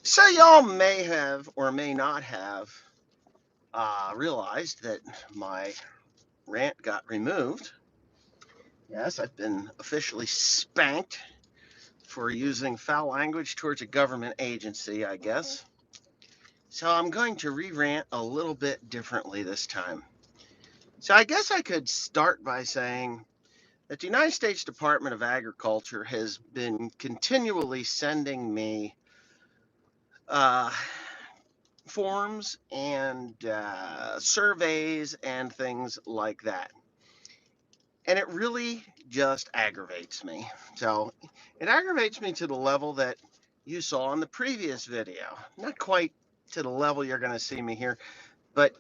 So y'all may have or may not have realized that my rant got removed. Yes, I've been officially spanked for using foul language towards a government agency, I guess. So I'm going to re-rant a little bit differently this time. So I guess I could start by saying that the United States Department of Agriculture has been continually sending me uh, forms and surveys and things like that. And it really just aggravates me. So it aggravates me to the level that you saw in the previous video. Not quite to the level you're going to see me here, but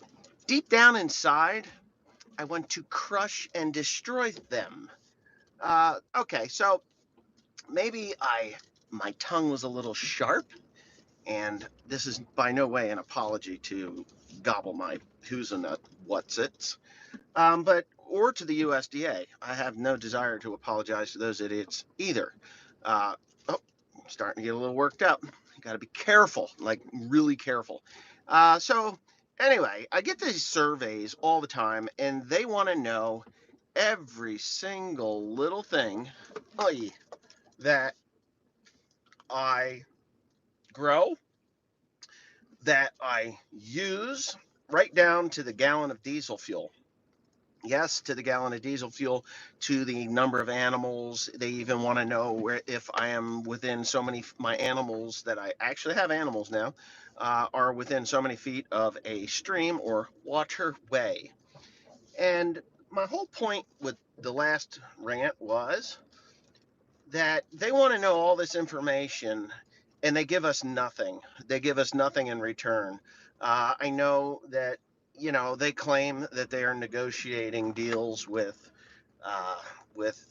deep down inside, I want to crush and destroy them. Okay, so maybe my tongue was a little sharp, and this is by no way an apology to gobble my who's a nut, what's it's. But or to the USDA. I have no desire to apologize to those idiots either. Uh, oh, I'm starting to get a little worked up. You got to be careful, like really careful. So anyway, I get these surveys all the time, and they want to know every single little thing that I grow, that I use, right down to the gallon of diesel fuel. Yes, to the gallon of diesel fuel, to the number of animals. They even want to know where if I am within so many my animals that I actually have animals now are within so many feet of a stream or waterway. And my whole point with the last rant was that they want to know all this information and they give us nothing. They give us nothing in return. I know that, they claim that they are negotiating deals uh,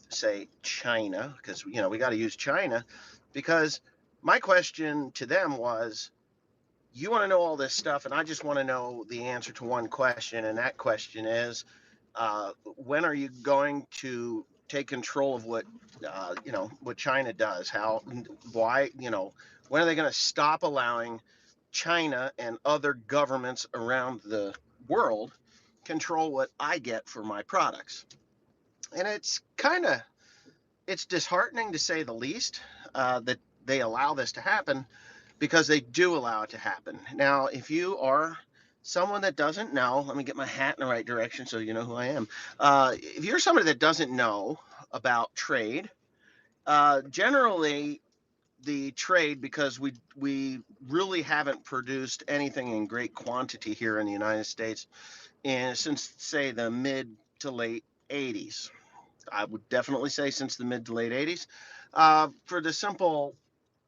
say, China, because, we got to use China. Because my question to them was, you want to know all this stuff, and I just want to know the answer to one question, and that question is, when are you going to take control of what China does? Why, when are they going to stop allowing China and other governments around the world control what I get for my products? And it's disheartening to say the least that they allow this to happen, because they do allow it to happen. Now, if you are someone that doesn't know, let me get my hat in the right direction so you know who I am. If you're somebody that doesn't know about trade, generally the trade, because we really haven't produced anything in great quantity here in the United States since, say, the mid to late 80s. I would definitely say since the mid to late 80s, for the simple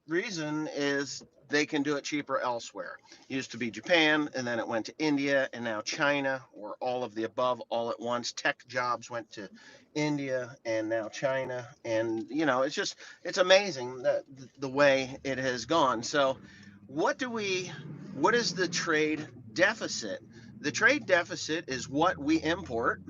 reason is they can do it cheaper elsewhere. It used to be Japan, and then it went to India, and now China, or all of the above all at once. Tech jobs went to India, and now China, and it's amazing that the way it has gone. So, what do we? What is the trade deficit? The trade deficit is what we import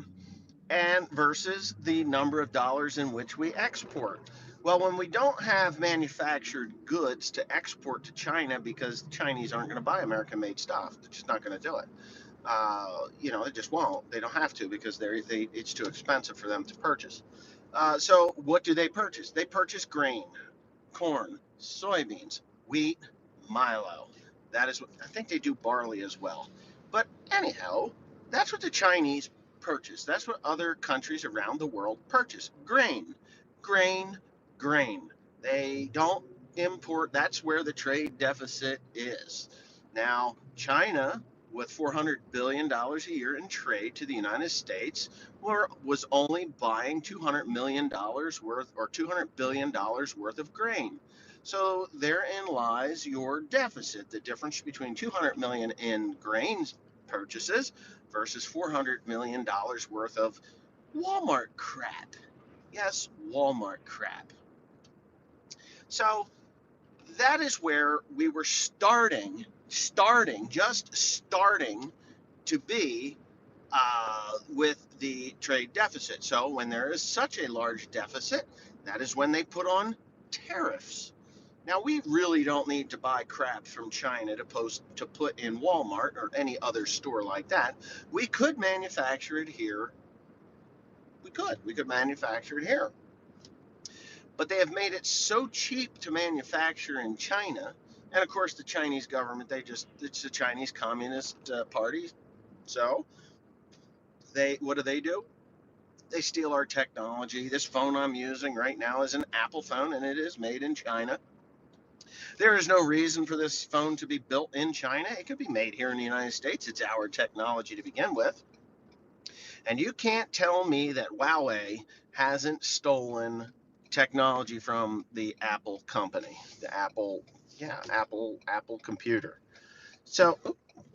and versus the number of dollars in which we export. Well, when we don't have manufactured goods to export to China, because the Chinese aren't going to buy American made stuff, they're just not going to do it. They just won't. They don't have to, because it's too expensive for them to purchase. So what do they purchase? They purchase grain, corn, soybeans, wheat, milo. That is what I think they do, barley as well. But anyhow, that's what the Chinese purchase. That's what other countries around the world purchase. Grain, grain, grain. They don't import. That's where the trade deficit is. Now, China, with $400 billion a year in trade to the United States, was only buying $200 million worth, or $200 billion worth of grain. So therein lies your deficit, the difference between $200 million in grains purchases versus $400 million worth of Walmart crap. Yes, Walmart crap. So that is where we were just starting to be with the trade deficit. So when there is such a large deficit, that is when they put on tariffs. Now, we really don't need to buy crap from China to put in Walmart or any other store like that. We could manufacture it here. We could manufacture it here. But they have made it so cheap to manufacture in China. And of course, the Chinese government, it's the Chinese Communist Party. So what do? They steal our technology. This phone I'm using right now is an Apple phone, and it is made in China. There is no reason for this phone to be built in China. It could be made here in the United States. It's our technology to begin with. And you can't tell me that Huawei hasn't stolen technology from the Apple company, the Apple, yeah, Apple computer. So,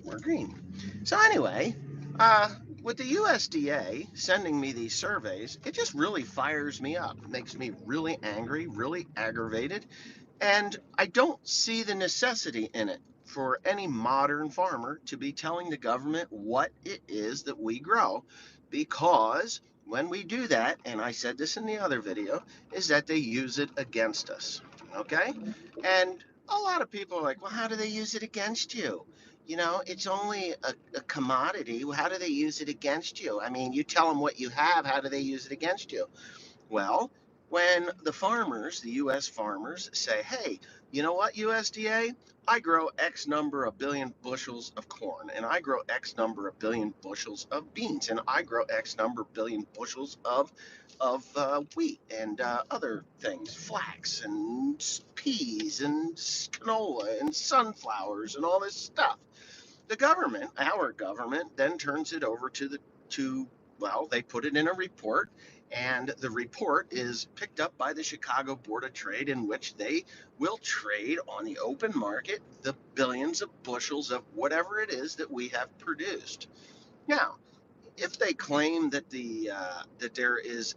we're green. So anyway, uh, with the USDA sending me these surveys, it just really fires me up. It makes me really angry, really aggravated, and I don't see the necessity in it for any modern farmer to be telling the government what it is that we grow, because when we do that, and I said this in the other video, is that they use it against us. Okay? And a lot of people are like, well, how do they use it against you? You know, it's only a commodity. How do they use it against you? I mean, you tell them what you have, how do they use it against you? Well, when the farmers, the U.S. farmers, say, hey, you know what, USDA? I grow X number of billion bushels of corn, and I grow X number of billion bushels of beans, and I grow X number of billion bushels of wheat and other things, flax and peas and canola and sunflowers and all this stuff. The government, our government, then turns it over to well, they put it in a report, and the report is picked up by the Chicago Board of Trade, in which they will trade on the open market the billions of bushels of whatever it is that we have produced. Now, if they claim that there is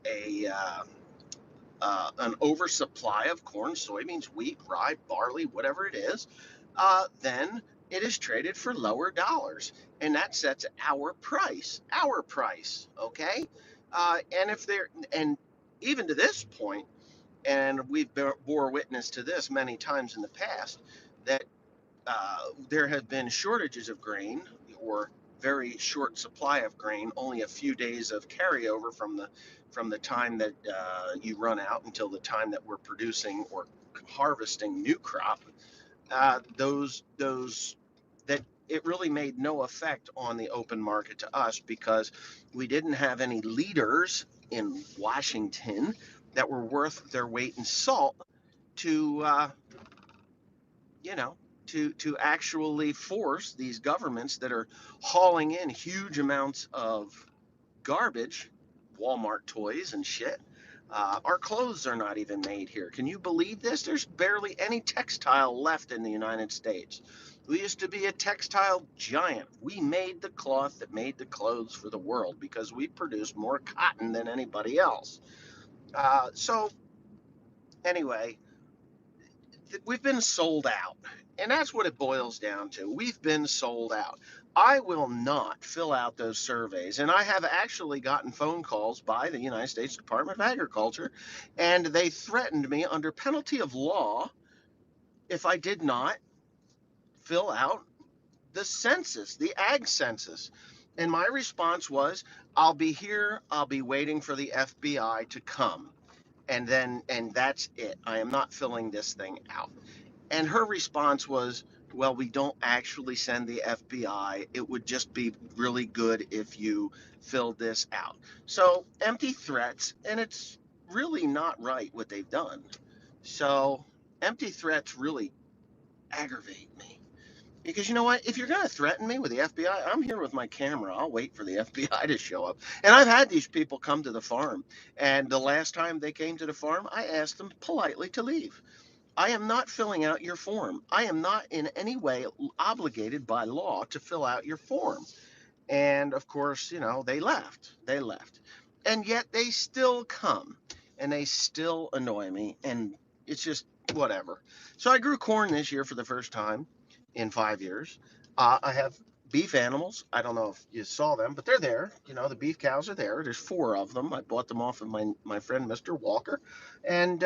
an oversupply of corn, soybeans, wheat, rye, barley, whatever it is, then it is traded for lower dollars, and that sets our price. Our price, okay? And if they're and even to this point, and we've bore witness to this many times in the past, that there have been shortages of grain or very short supply of grain, only a few days of carryover from the time that you run out until the time that we're producing or harvesting new crop. Those that it really made no effect on the open market to us, because we didn't have any leaders in Washington that were worth their weight in salt to you know, to actually force these governments that are hauling in huge amounts of garbage, Walmart toys and shit. Our clothes are not even made here. Can you believe this? There's barely any textile left in the United States. We used to be a textile giant. We made the cloth that made the clothes for the world because we produced more cotton than anybody else. So, anyway, we've been sold out. And that's what it boils down to. We've been sold out. I will not fill out those surveys. And I have actually gotten phone calls by the United States Department of Agriculture, and they threatened me under penalty of law if I did not fill out the census, the ag census. And my response was, I'll be here, I'll be waiting for the FBI to come. And that's it. I am not filling this thing out. And her response was, well, we don't actually send the FBI. It would just be really good if you filled this out. So, empty threats, and it's really not right what they've done. So, empty threats really aggravate me. Because you know what? If you're going to threaten me with the FBI, I'm here with my camera. I'll wait for the FBI to show up. And I've had these people come to the farm. And the last time they came to the farm, I asked them politely to leave. I am not filling out your form. I am not in any way obligated by law to fill out your form. And of course, they left. They left. And yet they still come and they still annoy me. And it's just whatever. So I grew corn this year for the first time in 5 years. I have beef animals. I don't know if you saw them, but they're there. The beef cows are there. There's 4 of them. I bought them off of my friend, Mr. Walker. And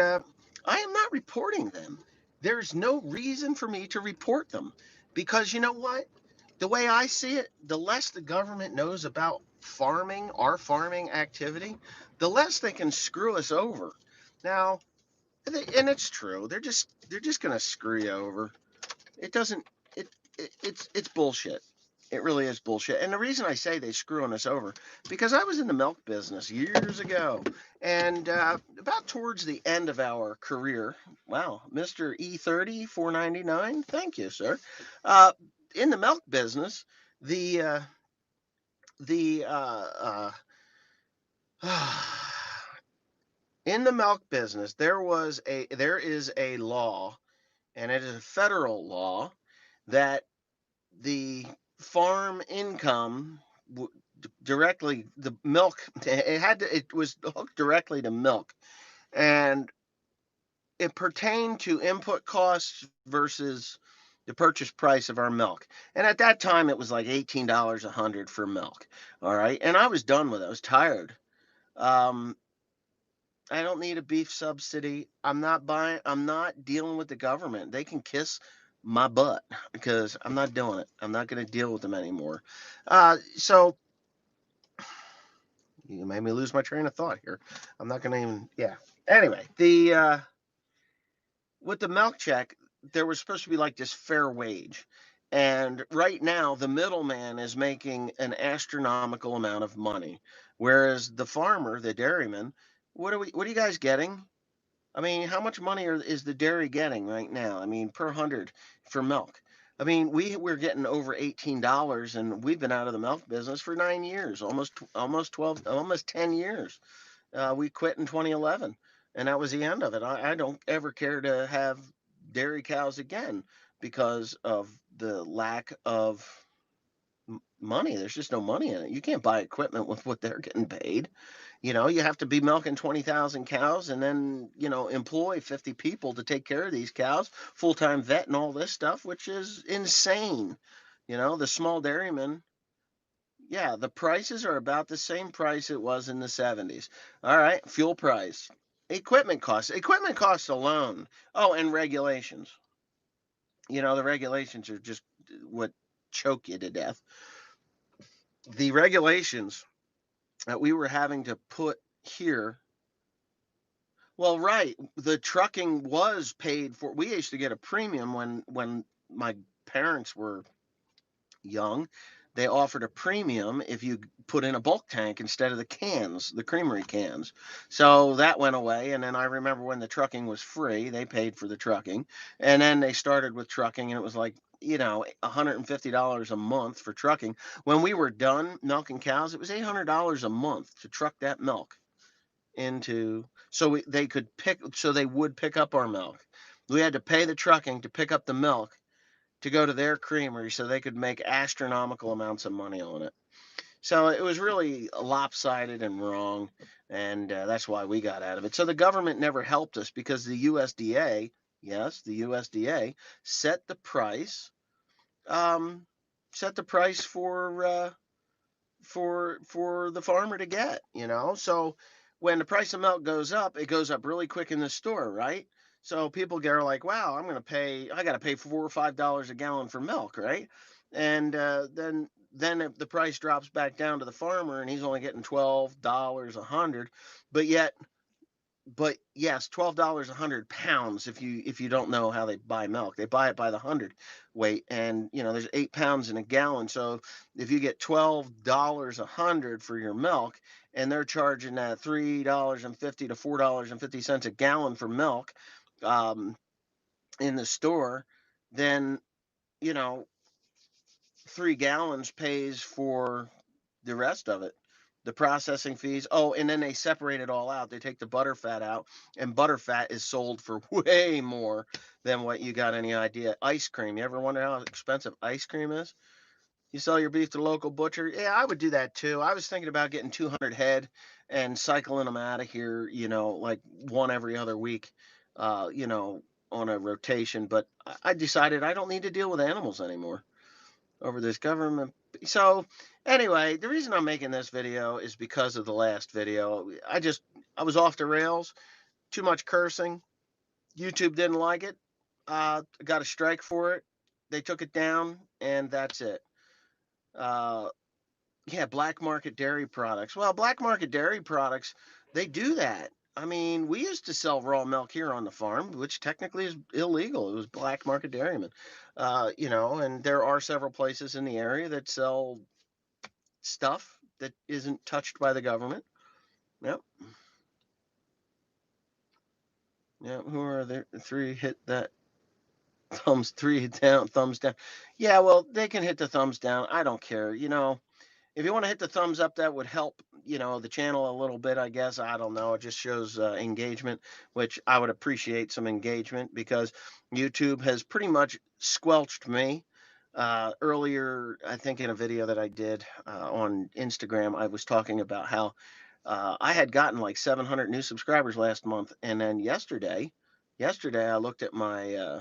I am not reporting them. there's no reason for me to report them, because you know what? The way I see it, the less the government knows about farming, our farming activity, the less they can screw us over. Now, and it's true, they're just going to screw you over. It doesn't. It's bullshit. It really is bullshit. And the reason I say they screwing us over, because I was in the milk business years ago, and about towards the end of our career. Wow, Mr. E30 499. Thank you, sir. Uh, in the milk business, the the in the milk business, there is a law, and it is a federal law, that the farm income directly, the milk, it was hooked directly to milk, and it pertained to input costs versus the purchase price of our milk. And at that time it was like $18 a hundred for milk. All right, and I was done with it. I was tired. um I don't need a beef subsidy. I'm not dealing with the government. They can kiss my butt, because I'm not doing it. I'm not going to deal with them anymore. So you made me lose my train of thought here. I'm not going to even, yeah. Anyway, the with the milk check, there was supposed to be like this fair wage. And right now, the middleman is making an astronomical amount of money, whereas the farmer, the dairyman, what are you guys getting? I mean, how much money is the dairy getting right now? I mean, per hundred for milk. I mean, we're getting over $18, and we've been out of the milk business for 9 years, almost 12, almost 10 years. We quit in 2011, and that was the end of it. I don't ever care to have dairy cows again because of the lack of money. There's just no money in it. You can't buy equipment with what they're getting paid. You have to be milking 20,000 cows, and then, employ 50 people to take care of these cows, full-time vet and all this stuff, which is insane. The small dairyman, yeah, the prices are about the same price it was in the 70s. All right, fuel price, equipment costs alone. Oh, and regulations. The regulations are just what choke you to death. The regulations that we were having to put here. Well, right. The trucking was paid for. We used to get a premium when my parents were young. They offered a premium if you put in a bulk tank instead of the cans, the creamery cans. So that went away. And then I remember when the trucking was free, they paid for the trucking. And then they started with trucking, and it was like, $150 a month for trucking. When we were done milking cows, it was $800 a month to truck that milk into, so they would pick up our milk. We had to pay the trucking to pick up the milk to go to their creamery so they could make astronomical amounts of money on it. So it was really lopsided and wrong, and that's why we got out of it. So the government never helped us, because the USDA, yes, the USDA set the price, um, set the price for the farmer to get. So when the price of milk goes up, it goes up really quick in the store, right? So people are like, wow, I got to pay $4 or $5 a gallon for milk, right? And then if the price drops back down to the farmer, and he's only getting $12 a hundred. But but yes, $12 a 100 pounds. If you don't know how they buy milk, they buy it by the hundred weight, and there's 8 pounds in a gallon. So if you get $12 a hundred for your milk, and they're charging that $3.50 to $4.50 a gallon for milk, um, in the store, then you know 3 gallons pays for the rest of it. The processing fees. Oh, and then they separate it all out. They take the butter fat out, and butter fat is sold for way more than what you got any idea. Ice cream. You ever wonder how expensive ice cream is? You sell your beef to the local butcher. Yeah, I would do that too. I was thinking about getting 200 head and cycling them out of here, like one every other week, uh, you know, on a rotation. But I decided I don't need to deal with animals anymore over this government. So anyway, the reason I'm making this video is because of the last video. I was off the rails, too much cursing. YouTube didn't like it. got a strike for it. They took it down, and that's it. Uh, yeah, black market dairy products. Well, black market dairy products, they do that. I mean, we used to sell raw milk here on the farm, which technically is illegal. It was black market dairymen, and there are several places in the area that sell stuff that isn't touched by the government. Yep. Yeah. Who are there? Three hit that three down, thumbs down. Yeah, well, they can hit the thumbs down. I don't care. If you want to hit the thumbs up, that would help, the channel a little bit, I guess. I don't know. It just shows engagement, which I would appreciate some engagement because YouTube has pretty much squelched me. Earlier, I think in a video that I did on Instagram, I was talking about how I had gotten like 700 new subscribers last month, and then yesterday I looked at my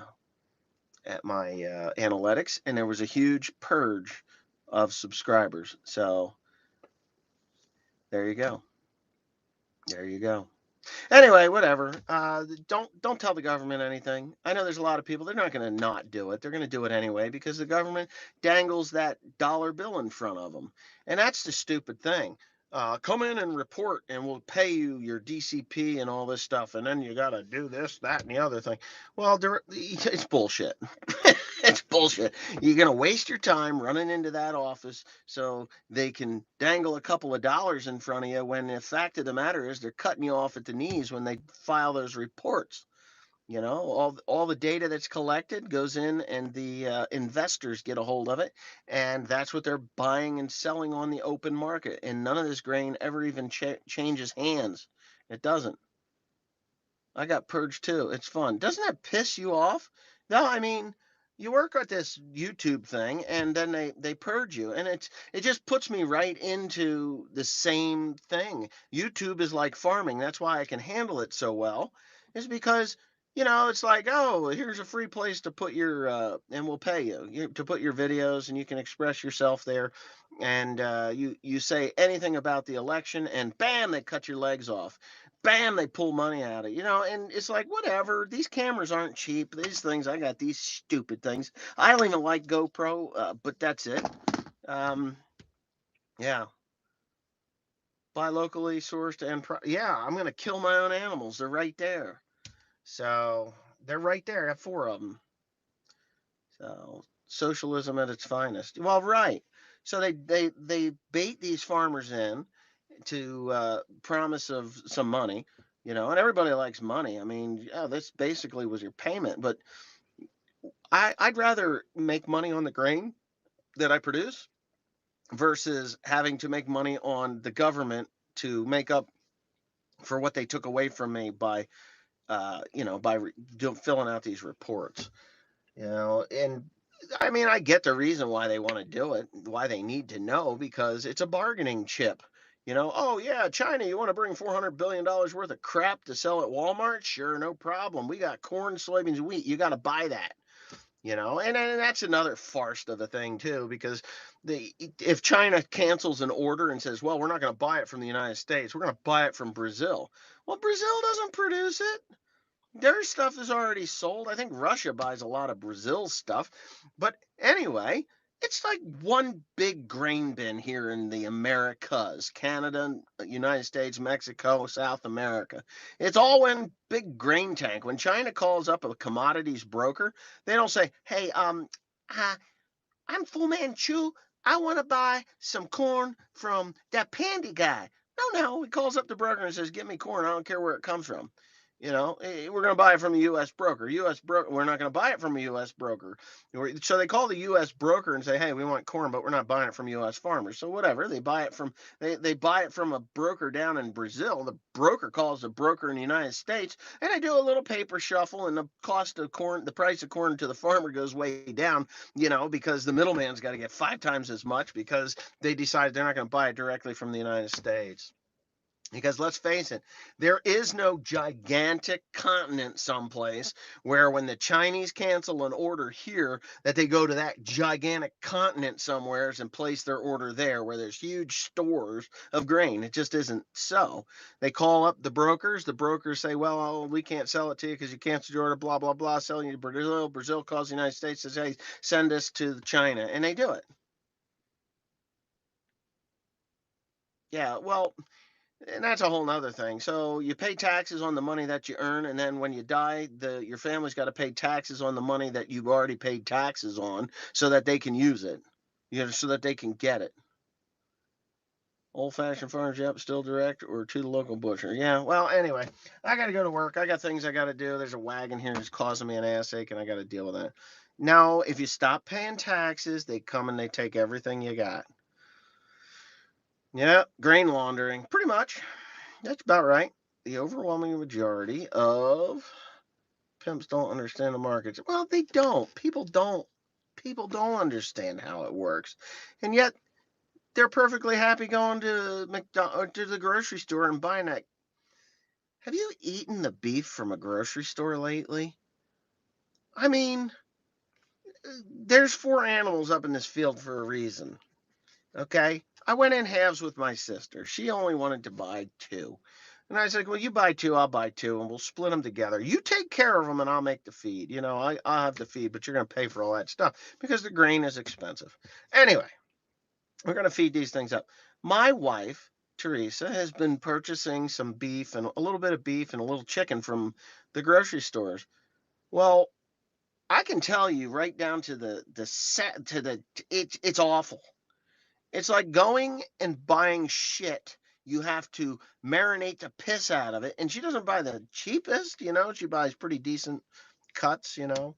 analytics, and there was a huge purge of subscribers. So there you go. There you go. Anyway, whatever. Don't tell the government anything. I know there's a lot of people. They're not going to not do it. They're going to do it anyway because the government dangles that dollar bill in front of them, and that's the stupid thing. Come in and report, and we'll pay you your DCP and all this stuff, and then you got to do this, that, and the other thing. Well, it's bullshit. It's bullshit. You're going to waste your time running into that office so they can dangle a couple of dollars in front of you when the fact of the matter is they're cutting you off at the knees when they file those reports. All the data that's collected goes in, and the investors get a hold of it, and that's what they're buying and selling on the open market. And none of this grain ever even changes hands. It doesn't. I got purged too. It's fun. Doesn't that piss you off? No, I mean, you work at this YouTube thing and then they purge you, and it just puts me right into the same thing. YouTube is like farming. That's why I can handle it so well. Is because it's like, oh, here's a free place to put your and we'll pay you to put your videos, and you can express yourself there, and you say anything about the election, and bam, they cut your legs off. Bam, they pull money out of it, and it's like, whatever. These cameras aren't cheap. These things, I got these stupid things. I don't even like GoPro, but that's it. Um, yeah, buy locally sourced yeah, I'm gonna kill my own animals. They're right there. So they're right there. I have four of them. So socialism at its finest. Well, right. So they bait these farmers in to promise of some money, and everybody likes money. I mean, yeah, this basically was your payment. But I'd rather make money on the grain that I produce versus having to make money on the government to make up for what they took away from me by, filling out these reports. And I mean, I get the reason why they want to do it, why they need to know, because it's a bargaining chip. Oh yeah, China, you want to bring $400 billion worth of crap to sell at Walmart? Sure, no problem. We got corn, soybeans, wheat. You got to buy that. And that's another farce of the thing too, because if China cancels an order and says, well, we're not going to buy it from the United States, we're going to buy it from Brazil. Well, Brazil doesn't produce it. Their stuff is already sold. I think Russia buys a lot of Brazil's stuff. But anyway, it's like one big grain bin here in the Americas, Canada, United States, Mexico, South America. It's all one big grain tank. When China calls up a commodities broker, they don't say, hey, uh, I'm Fu Manchu. I want to buy some corn from that Pandy guy. No. He calls up the broker and says, "Get me corn. I don't care where it comes from. We're going to buy it from the U.S. broker. U.S. broker. We're not going to buy it from a U.S. broker." So they call the U.S. broker and say, "Hey, we want corn, but we're not buying it from U.S. farmers." So whatever. They buy it from a broker down in Brazil. The broker calls the broker in the United States, and they do a little paper shuffle, and the cost of corn, the price of corn to the farmer goes way down. Because the middleman's got to get 5 times as much because they decided they're not going to buy it directly from the United States. Because let's face it, there is no gigantic continent someplace where when the Chinese cancel an order here, that they go to that gigantic continent somewheres and place their order there where there's huge stores of grain. It just isn't so. They call up the brokers. The brokers say, well, we can't sell it to you because you canceled your order, blah, blah, blah, selling you to Brazil. Brazil calls the United States, says, hey, send us to China. And they do it. Yeah, well, and that's a whole nother thing. So you pay taxes on the money that you earn, and then when you die, your family's got to pay taxes on the money that you've already paid taxes on, so that they can use it, so that they can get it. Old-fashioned farmers, yep, still direct or to the local butcher. Yeah. Well, anyway, I got to go to work. I got things I got to do. There's a wagon here that's causing me an ass ache, and I got to deal with that. Now, if you stop paying taxes, they come and they take everything you got. Yeah, grain laundering, pretty much. That's about right. The overwhelming majority of pimps don't understand the markets. Well, they don't. People don't. People don't understand how it works, and yet they're perfectly happy going to to the grocery store and buying that. Have you eaten the beef from a grocery store lately? I mean, there's 4 animals up in this field for a reason. Okay, I went in halves with my sister. She only wanted to buy 2. And I said, well, you buy 2, I'll buy 2, and we'll split them together. You take care of them, and I'll make the feed. I'll have the feed, but you're going to pay for all that stuff because the grain is expensive. Anyway, we're going to feed these things up. My wife, Teresa, has been purchasing some beef and a little bit of beef and a little chicken from the grocery stores. Well, I can tell you right down to the set to the it's awful. It's like going and buying shit. You have to marinate the piss out of it. And she doesn't buy the cheapest. She buys pretty decent cuts. And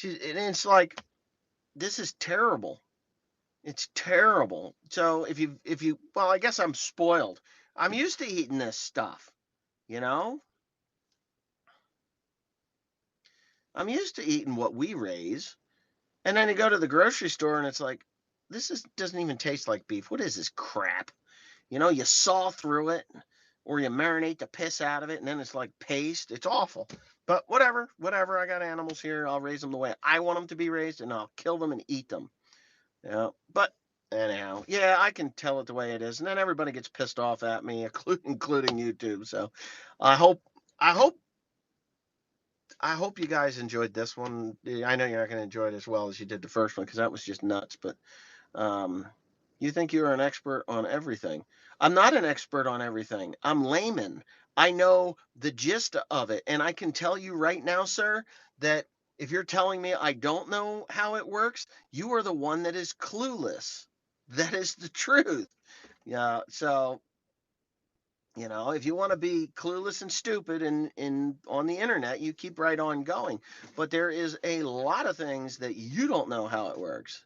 it's like, this is terrible. It's terrible. So well, I guess I'm spoiled. I'm used to eating this stuff, you know? I'm used to eating what we raise. And then you go to the grocery store and it's like, doesn't even taste like beef. What is this crap? You saw through it or you marinate the piss out of it and then it's like paste. It's awful. But whatever. I got animals here. I'll raise them the way I want them to be raised and I'll kill them and eat them. But anyhow, yeah, I can tell it the way it is. And then everybody gets pissed off at me, including YouTube. So I hope I hope I hope you guys enjoyed this one. I know you're not going to enjoy it as well as you did the first one because that was just nuts. But you think you're an expert on everything. I'm not an expert on everything. I'm layman. I know the gist of it. And I can tell you right now, sir, that if you're telling me I don't know how it works, you are the one that is clueless. That is the truth. Yeah. So, if you want to be clueless and stupid in on the internet, you keep right on going. But there is a lot of things that you don't know how it works.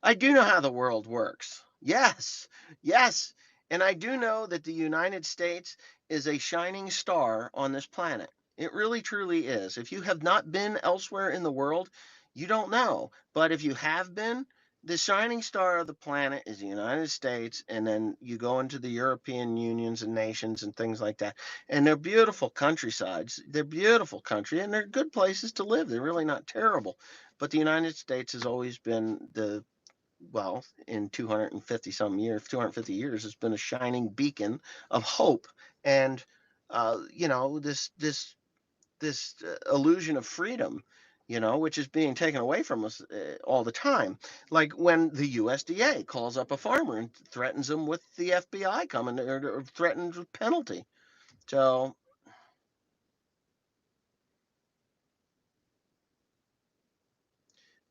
I do know how the world works. Yes, yes. And I do know that the United States is a shining star on this planet. It really, truly is. If you have not been elsewhere in the world, you don't know. But if you have been, the shining star of the planet is the United States. And then you go into the European unions and nations and things like that. And they're beautiful countrysides. They're beautiful country and they're good places to live. They're really not terrible. But the United States has always been in 250 years, it's been a shining beacon of hope and this illusion of freedom, which is being taken away from us all the time. Like when the USDA calls up a farmer and threatens him with the FBI coming or threatens with penalty. So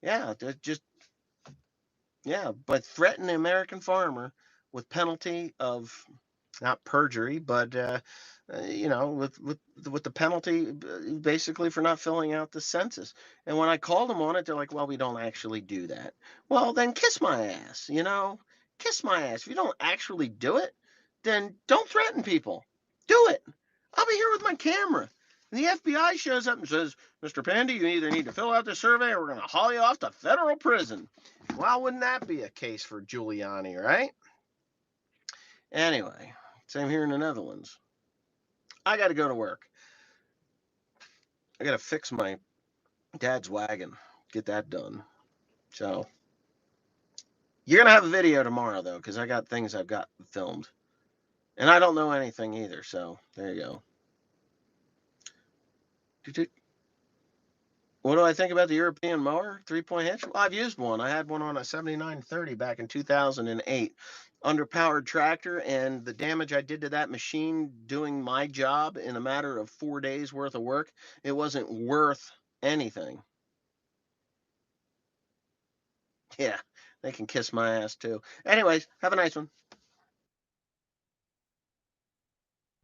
yeah, just but threaten the American farmer with penalty of not perjury, but with the penalty basically for not filling out the census. And when I called them on it, they're like, "Well, we don't actually do that." Well, then kiss my ass, kiss my ass. If you don't actually do it, then don't threaten people. Do it. I'll be here with my camera. And the FBI shows up and says, "Mr. Pandy, you either need to fill out the survey or we're going to haul you off to federal prison." Well, wouldn't that be a case for Giuliani, right? Anyway, same here in the Netherlands. I got to go to work. I got to fix my dad's wagon, get that done. So you're going to have a video tomorrow, though, because I got things I've got filmed. And I don't know anything either, so there you go. What do I think about the European mower 3-point hitch? Well, I've used one. I had one on a 7930 back in 2008. Underpowered tractor, and the damage I did to that machine doing my job in a matter of 4 days worth of work, it wasn't worth anything. Yeah, they can kiss my ass too. Anyways, have a nice one.